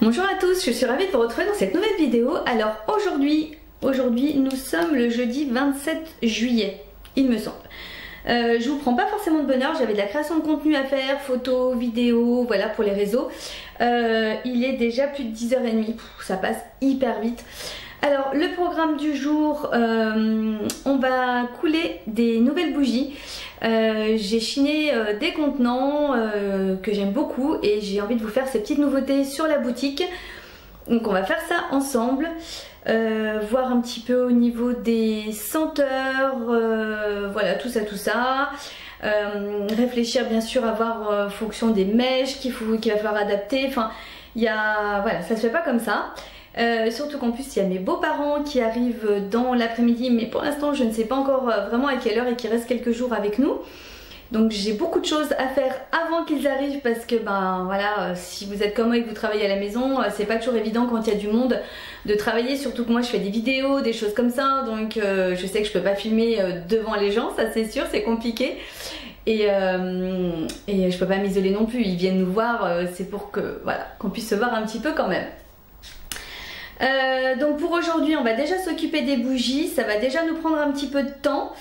Bonjour à tous, je suis ravie de vous retrouver dans cette nouvelle vidéo. Alors aujourd'hui nous sommes le jeudi 27 juillet, il me semble. Je vous prends pas forcément de bonne heure, j'avais de la création de contenu à faire, photos, vidéos, voilà pour les réseaux. Il est déjà plus de 10h30, ça passe hyper vite. Alors le programme du jour, on va couler des nouvelles bougies. J'ai chiné des contenants que j'aime beaucoup et j'ai envie de vous faire ces petites nouveautés sur la boutique. Donc on va faire ça ensemble, voir un petit peu au niveau des senteurs, voilà tout ça. Réfléchir bien sûr à voir fonction des mèches qu'il va falloir adapter. Enfin, voilà, ça se fait pas comme ça. Surtout qu'en plus il y a mes beaux-parents qui arrivent dans l'après-midi, mais pour l'instant je ne sais pas encore vraiment à quelle heure et qui restent quelques jours avec nous. Donc j'ai beaucoup de choses à faire avant qu'ils arrivent parce que ben voilà, si vous êtes comme moi et que vous travaillez à la maison, c'est pas toujours évident quand il y a du monde de travailler, surtout que moi je fais des vidéos, des choses comme ça, donc je sais que je peux pas filmer devant les gens, ça c'est sûr, c'est compliqué. Et je peux pas m'isoler non plus, ils viennent nous voir, c'est pour que voilà, qu'on puisse se voir un petit peu quand même. Donc pour aujourd'hui on va déjà s'occuper des bougies, ça va déjà nous prendre un petit peu de temps.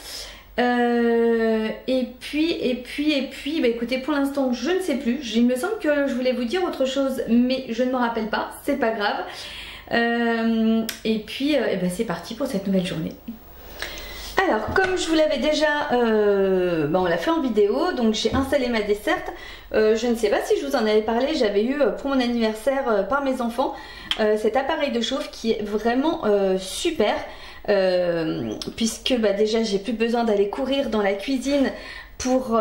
Et puis bah écoutez, pour l'instant je ne sais plus, il me semble que je voulais vous dire autre chose mais je ne me rappelle pas, c'est pas grave. Et puis bah c'est parti pour cette nouvelle journée. Alors comme je vous l'avais déjà, bah on l'a fait en vidéo, donc j'ai installé ma desserte. Je ne sais pas si je vous en avais parlé, j'avais eu pour mon anniversaire par mes enfants cet appareil de chauffe qui est vraiment super. Puisque bah, déjà j'ai plus besoin d'aller courir dans la cuisine pour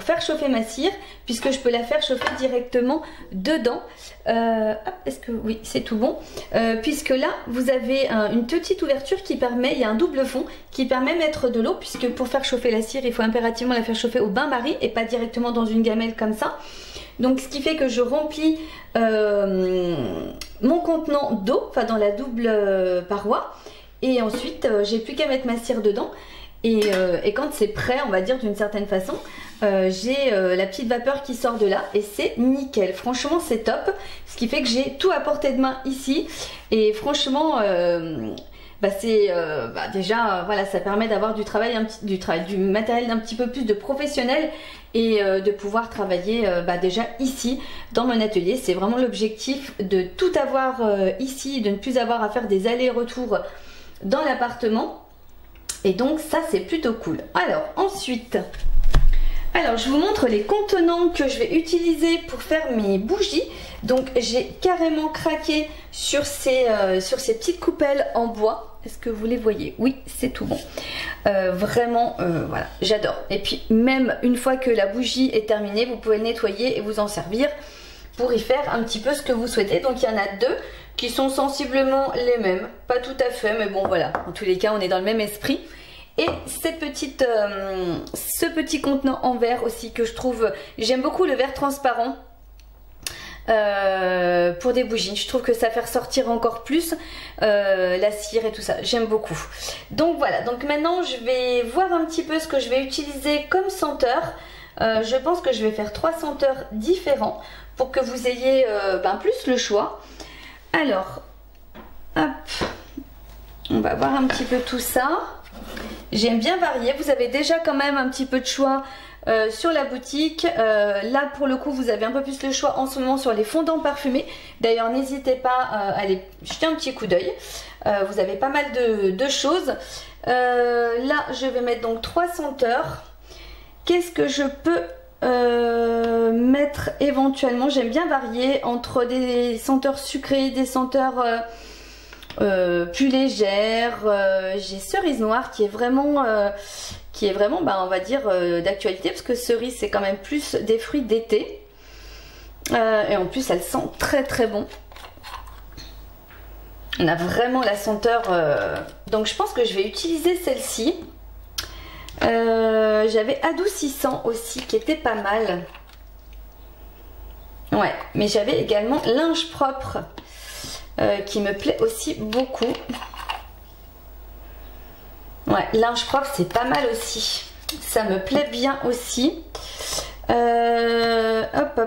faire chauffer ma cire, puisque je peux la faire chauffer directement dedans. Est-ce que oui, c'est tout bon, puisque là vous avez une petite ouverture qui permet, il y a un double fond qui permet de mettre de l'eau, puisque pour faire chauffer la cire il faut impérativement la faire chauffer au bain-marie et pas directement dans une gamelle comme ça. Donc ce qui fait que je remplis mon contenant d'eau, enfin dans la double paroi. Et ensuite, j'ai plus qu'à mettre ma cire dedans. Et quand c'est prêt, on va dire d'une certaine façon, j'ai la petite vapeur qui sort de là. Et c'est nickel. Franchement, c'est top. Ce qui fait que j'ai tout à portée de main ici. Et franchement, bah déjà, voilà, ça permet d'avoir du matériel d'un petit peu plus de professionnel. Et de pouvoir travailler déjà ici, dans mon atelier. C'est vraiment l'objectif de tout avoir ici, de ne plus avoir à faire des allers-retours dans l'appartement, et donc ça c'est plutôt cool. Alors ensuite, je vous montre les contenants que je vais utiliser pour faire mes bougies. Donc j'ai carrément craqué sur ces petites coupelles en bois. Est-ce que vous les voyez? Oui, c'est tout bon. Vraiment, voilà, j'adore. Et puis même une fois que la bougie est terminée, vous pouvez le nettoyer et vous en servir pour y faire un petit peu ce que vous souhaitez. Donc il y en a deux qui sont sensiblement les mêmes, pas tout à fait, mais bon voilà, en tous les cas on est dans le même esprit. Et ce petit contenant en verre aussi que je trouve, j'aime beaucoup le verre transparent pour des bougies. Je trouve que ça fait ressortir encore plus la cire et tout ça, j'aime beaucoup. Donc voilà, donc maintenant je vais voir un petit peu ce que je vais utiliser comme senteur. Je pense que je vais faire 3 senteurs différents pour que vous ayez plus le choix. Alors, hop, on va voir un petit peu tout ça. J'aime bien varier, vous avez déjà quand même un petit peu de choix sur la boutique. Là pour le coup vous avez un peu plus le choix en ce moment sur les fondants parfumés. D'ailleurs n'hésitez pas à aller jeter un petit coup d'œil. Vous avez pas mal de choses. Là je vais mettre donc 3 senteurs. Qu'est-ce que je peux mettre éventuellement? J'aime bien varier entre des senteurs sucrées, des senteurs plus légères. J'ai cerise noire qui est vraiment on va dire d'actualité, parce que cerise c'est quand même plus des fruits d'été, et en plus elle sent très très bon. On a vraiment la senteur, donc je pense que je vais utiliser celle-ci. J'avais adoucissant aussi qui était pas mal. Ouais, mais j'avais également linge propre qui me plaît aussi beaucoup. Ouais, linge propre c'est pas mal aussi. Ça me plaît bien aussi. Hop.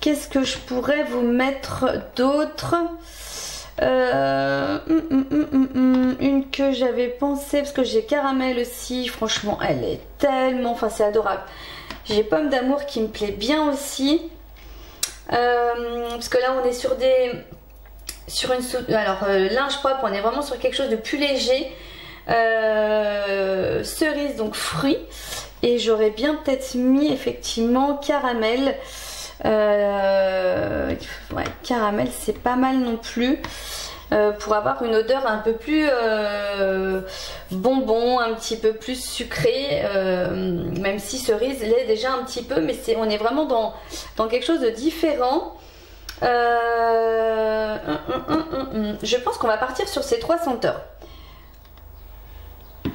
qu'est-ce que je pourrais vous mettre d'autre? Une que j'avais pensé, parce que j'ai caramel aussi, franchement elle est tellement, enfin c'est adorable. J'ai pomme d'amour qui me plaît bien aussi, parce que là on est sur linge propre, on est vraiment sur quelque chose de plus léger. Cerise, donc fruits, et j'aurais bien peut-être mis effectivement caramel. Ouais, caramel c'est pas mal non plus, pour avoir une odeur un peu plus bonbon, un petit peu plus sucré, même si cerise l'est déjà un petit peu, mais on est vraiment dans quelque chose de différent. Je pense qu'on va partir sur ces 3 senteurs.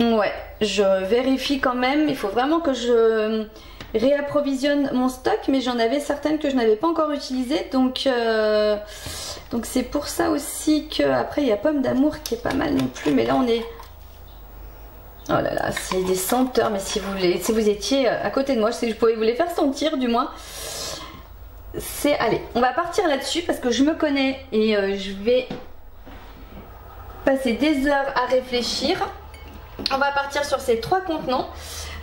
Ouais, je vérifie quand même, il faut vraiment que je réapprovisionne mon stock, mais j'en avais certaines que je n'avais pas encore utilisées, donc c'est pour ça aussi que après il y a pomme d'amour qui est pas mal non plus, mais là on est, oh là là, c'est des senteurs, mais si vous étiez à côté de moi, je pouvais vous les faire sentir du moins. Allez, on va partir là-dessus parce que je me connais et je vais passer des heures à réfléchir. On va partir sur ces 3 contenants.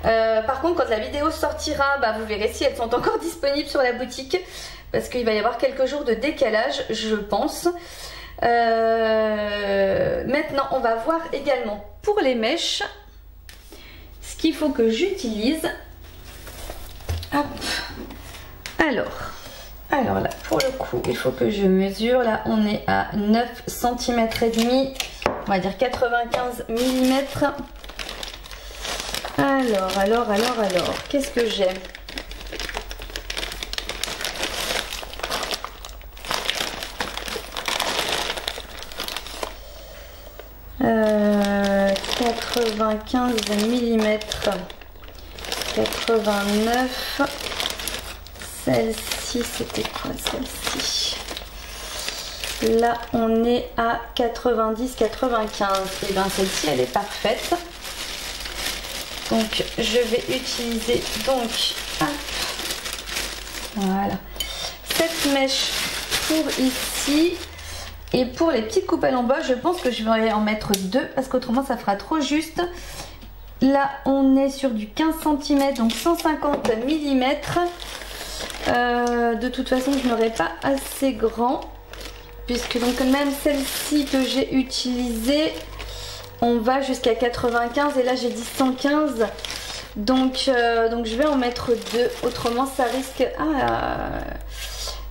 Par contre, quand la vidéo sortira, bah, vous verrez si elles sont encore disponibles sur la boutique, parce qu'il va y avoir quelques jours de décalage, je pense. Maintenant, on va voir également pour les mèches ce qu'il faut que j'utilise. Hop. Alors là, pour le coup, il faut que je mesure. Là, on est à 9 cm et demi. On va dire 95 mm. Alors, qu'est-ce que j'ai? Euh, 95 mm, 89. Celle-ci, c'était quoi celle-ci? Là, on est à 90, 95. Et bien, celle-ci, elle est parfaite. Donc, je vais utiliser voilà, cette mèche pour ici. Et pour les petites coupes à l'embosse, je pense que je vais en mettre 2 parce qu'autrement, ça fera trop juste. Là, on est sur du 15 cm, donc 150 mm. De toute façon, je n'aurai pas assez grand, puisque donc même celle-ci que j'ai utilisée, on va jusqu'à 95 et là j'ai dit 115, donc je vais en mettre 2, autrement ça risque...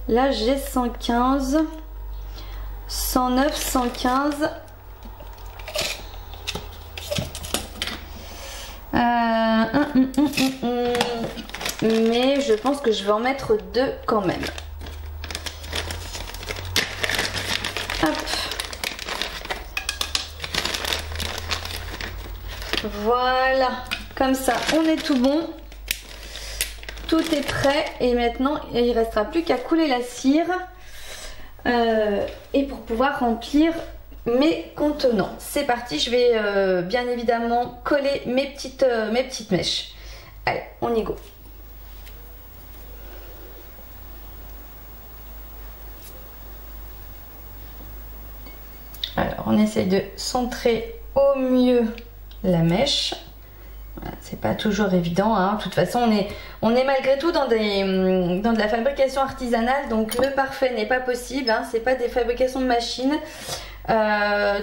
là j'ai 115, 109, 115. Mais je pense que je vais en mettre 2 quand même. Hop. Voilà, comme ça on est tout bon. Tout est prêt et maintenant il ne restera plus qu'à couler la cire et pour pouvoir remplir mes contenants. C'est parti, je vais bien évidemment coller mes petites mèches. Allez, on y go. Alors on essaye de centrer au mieux la mèche. Voilà, c'est pas toujours évident, hein. De toute façon on est malgré tout dans de la fabrication artisanale, donc le parfait n'est pas possible, hein. C'est pas des fabrications de machines.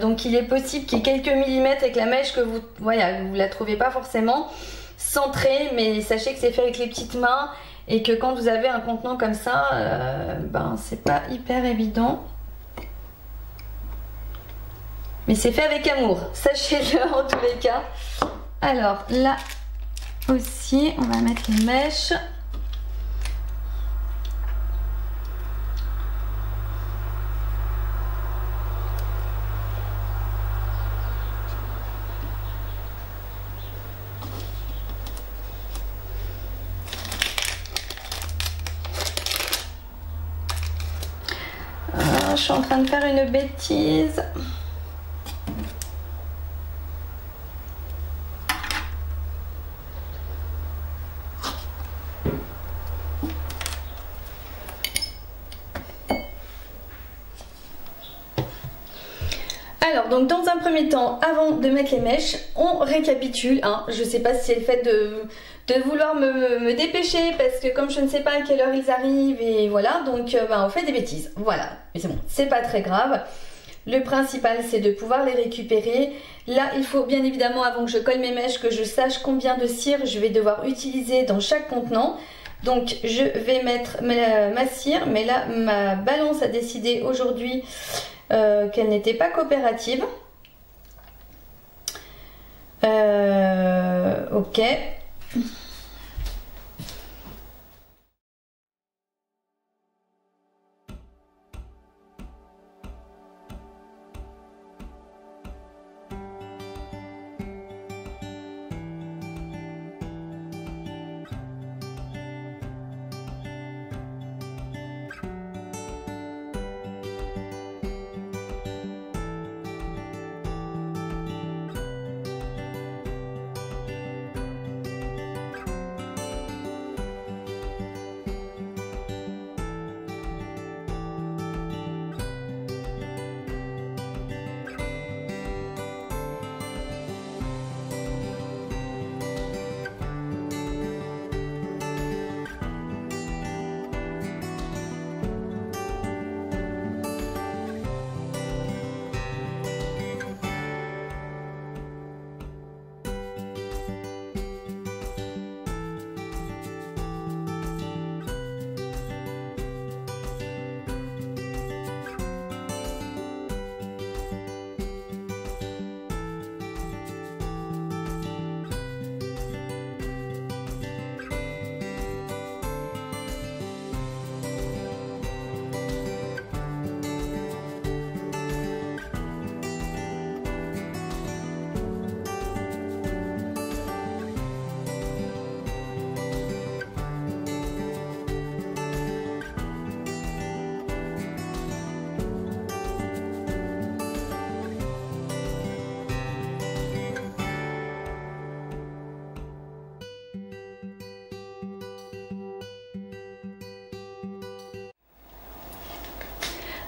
Donc il est possible qu'il y ait quelques millimètres avec la mèche que vous la trouvez pas forcément centrée, mais sachez que c'est fait avec les petites mains et que quand vous avez un contenant comme ça, ben c'est pas hyper évident. Mais c'est fait avec amour, sachez-le en tous les cas. Alors là aussi, on va mettre les mèches. Je suis en train de faire une bêtise. Alors donc dans un premier temps, avant de mettre les mèches, on récapitule, hein. Je sais pas si c'est le fait de vouloir me dépêcher parce que comme je ne sais pas à quelle heure ils arrivent et voilà, donc on fait des bêtises, voilà, mais c'est bon, c'est pas très grave. Le principal c'est de pouvoir les récupérer. Là il faut bien évidemment, avant que je colle mes mèches, que je sache combien de cire je vais devoir utiliser dans chaque contenant. Donc je vais mettre ma cire, mais là ma balance a décidé aujourd'hui qu'elle n'était pas coopérative. Ok.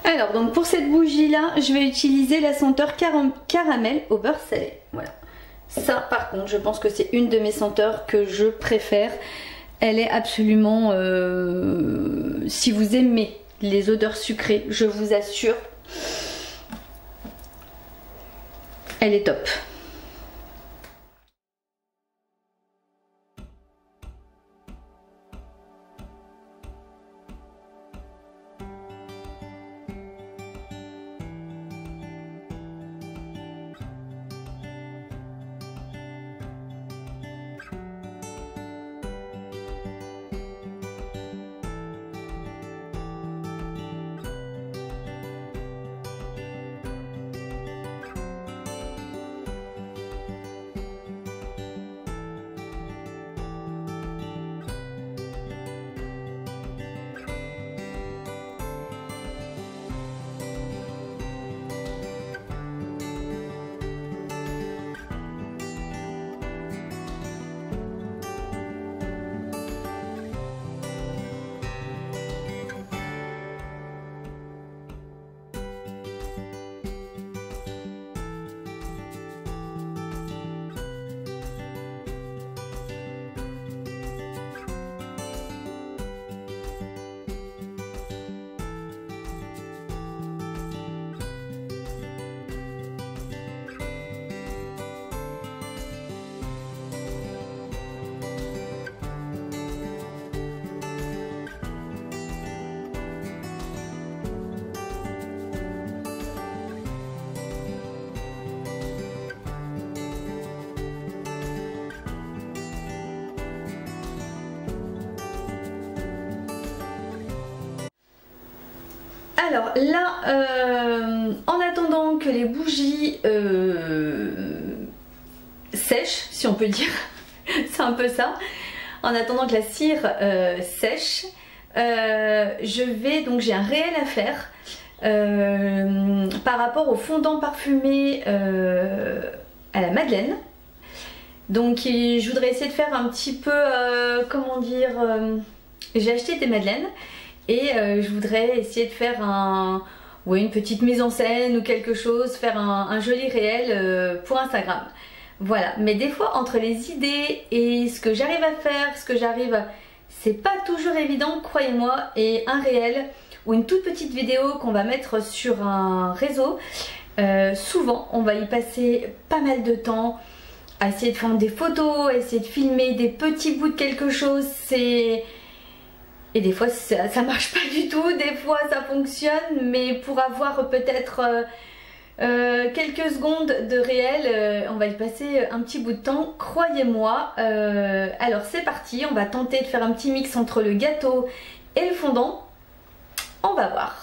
Alors donc pour cette bougie là, je vais utiliser la senteur caramel au beurre salé. Voilà. Ça par contre, je pense que c'est une de mes senteurs que je préfère. Elle est absolument... si vous aimez les odeurs sucrées, je vous assure, elle est top. Alors là, en attendant que les bougies sèchent, si on peut dire, c'est un peu ça, en attendant que la cire sèche, je vais, donc j'ai un réel à faire par rapport au fondant parfumé à la madeleine. Donc je voudrais essayer de faire un petit peu, comment dire, j'ai acheté des madeleines et je voudrais essayer de faire un ou une petite mise en scène ou quelque chose, faire un joli réel pour Instagram. Voilà, mais des fois entre les idées et ce que j'arrive à faire, c'est pas toujours évident, croyez-moi, et un réel ou une toute petite vidéo qu'on va mettre sur un réseau, souvent on va y passer pas mal de temps à essayer de prendre des photos, à essayer de filmer des petits bouts de quelque chose, et des fois ça marche pas du tout, des fois ça fonctionne, mais pour avoir peut-être quelques secondes de réel, on va y passer un petit bout de temps, croyez-moi. Alors c'est parti, on va tenter de faire un petit mix entre le gâteau et le fondant, on va voir.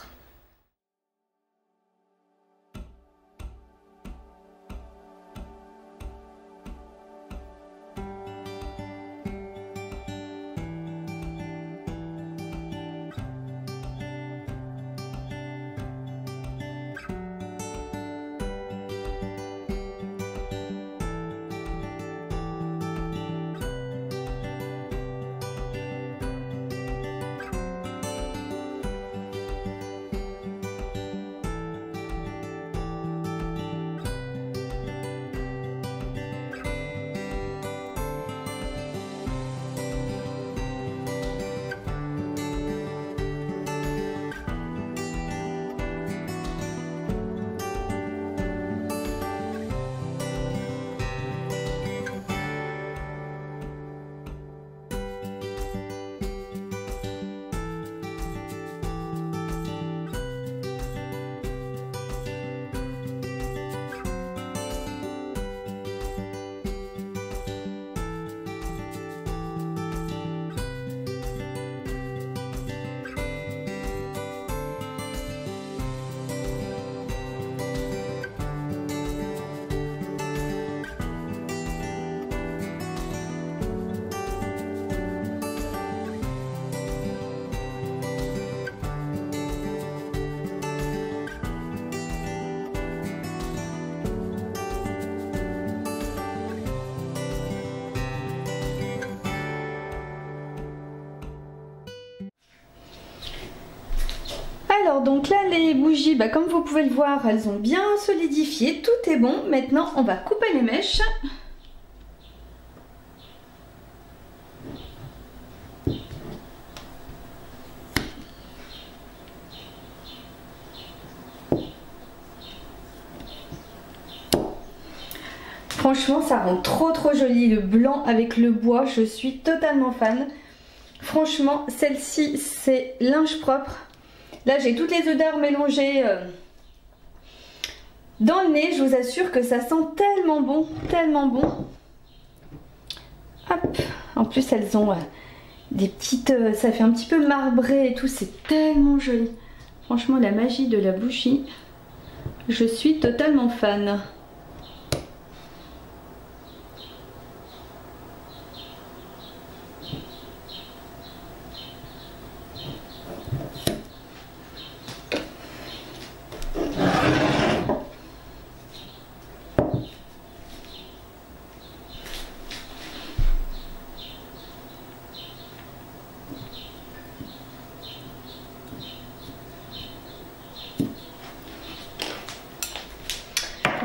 Alors donc là les bougies, comme vous pouvez le voir, elles ont bien solidifié, tout est bon. Maintenant on va couper les mèches. Franchement ça rend trop joli, le blanc avec le bois, je suis totalement fan. Franchement celle-ci c'est linge propre. Là j'ai toutes les odeurs mélangées dans le nez, je vous assure que ça sent tellement bon, tellement bon. Hop, en plus elles ont des petites, ça fait un petit peu marbré et tout, c'est tellement joli. Franchement la magie de la bougie, je suis totalement fan.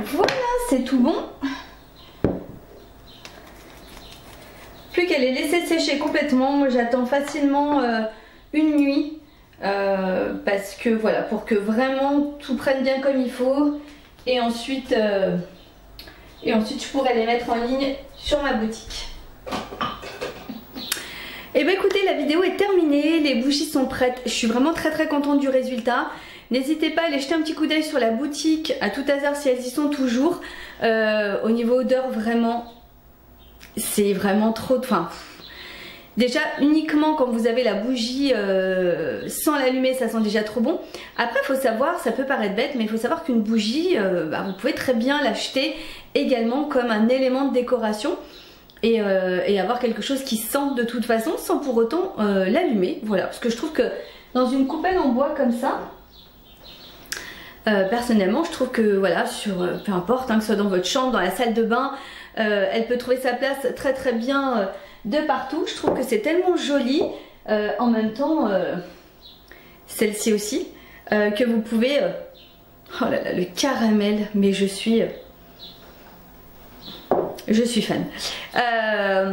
Voilà, c'est tout bon. Plus qu'à les laisser sécher complètement. Moi j'attends facilement une nuit parce que voilà, pour que vraiment tout prenne bien comme il faut. Et ensuite je pourrai les mettre en ligne sur ma boutique. Et bien écoutez, la vidéo est terminée, les bougies sont prêtes. Je suis vraiment très contente du résultat. N'hésitez pas à aller jeter un petit coup d'œil sur la boutique, à tout hasard si elles y sont toujours. Au niveau odeur, vraiment, c'est vraiment trop... Enfin, déjà, uniquement quand vous avez la bougie sans l'allumer, ça sent déjà trop bon. Après, il faut savoir, ça peut paraître bête, mais il faut savoir qu'une bougie, vous pouvez très bien l'acheter également comme un élément de décoration. Et avoir quelque chose qui sent de toute façon sans pour autant l'allumer. Voilà, parce que je trouve que dans une coupelle en bois comme ça, personnellement je trouve que voilà, peu importe, que ce soit dans votre chambre, dans la salle de bain, elle peut trouver sa place très bien de partout. Je trouve que c'est tellement joli. En même temps, celle-ci aussi. que vous pouvez... oh là là, le caramel, mais je suis fan.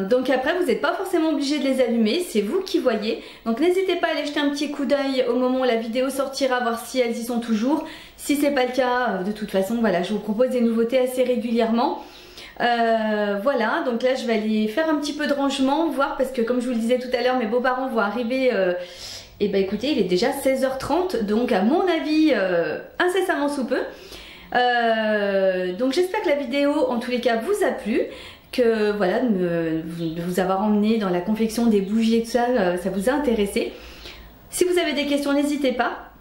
Donc après vous n'êtes pas forcément obligé de les allumer, c'est vous qui voyez. Donc n'hésitez pas à aller jeter un petit coup d'œil au moment où la vidéo sortira, voir si elles y sont toujours. Si c'est pas le cas, de toute façon voilà, je vous propose des nouveautés assez régulièrement. Voilà, donc là je vais aller faire un petit peu de rangement, voir, parce que comme je vous le disais tout à l'heure, mes beaux-parents vont arriver... et bah écoutez, il est déjà 16h30, donc à mon avis incessamment sous peu. Donc j'espère que la vidéo en tous les cas vous a plu, que voilà, de vous avoir emmené dans la confection des bougies et tout ça, ça vous a intéressé. Si vous avez des questions, n'hésitez pas.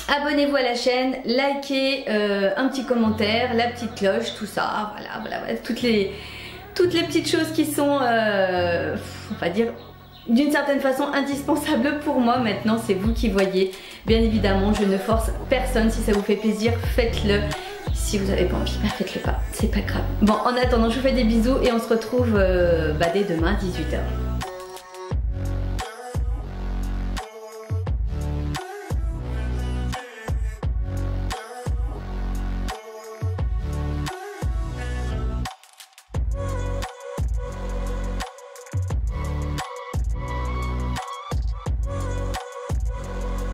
Abonnez-vous à la chaîne, likez, un petit commentaire, la petite cloche, tout ça, voilà, toutes les petites choses qui sont, on va dire, d'une certaine façon indispensables pour moi. Maintenant c'est vous qui voyez. Bien évidemment je ne force personne, si ça vous fait plaisir faites-le, si vous n'avez pas envie faites-le pas, c'est pas grave. Bon, en attendant je vous fais des bisous et on se retrouve dès demain 18h.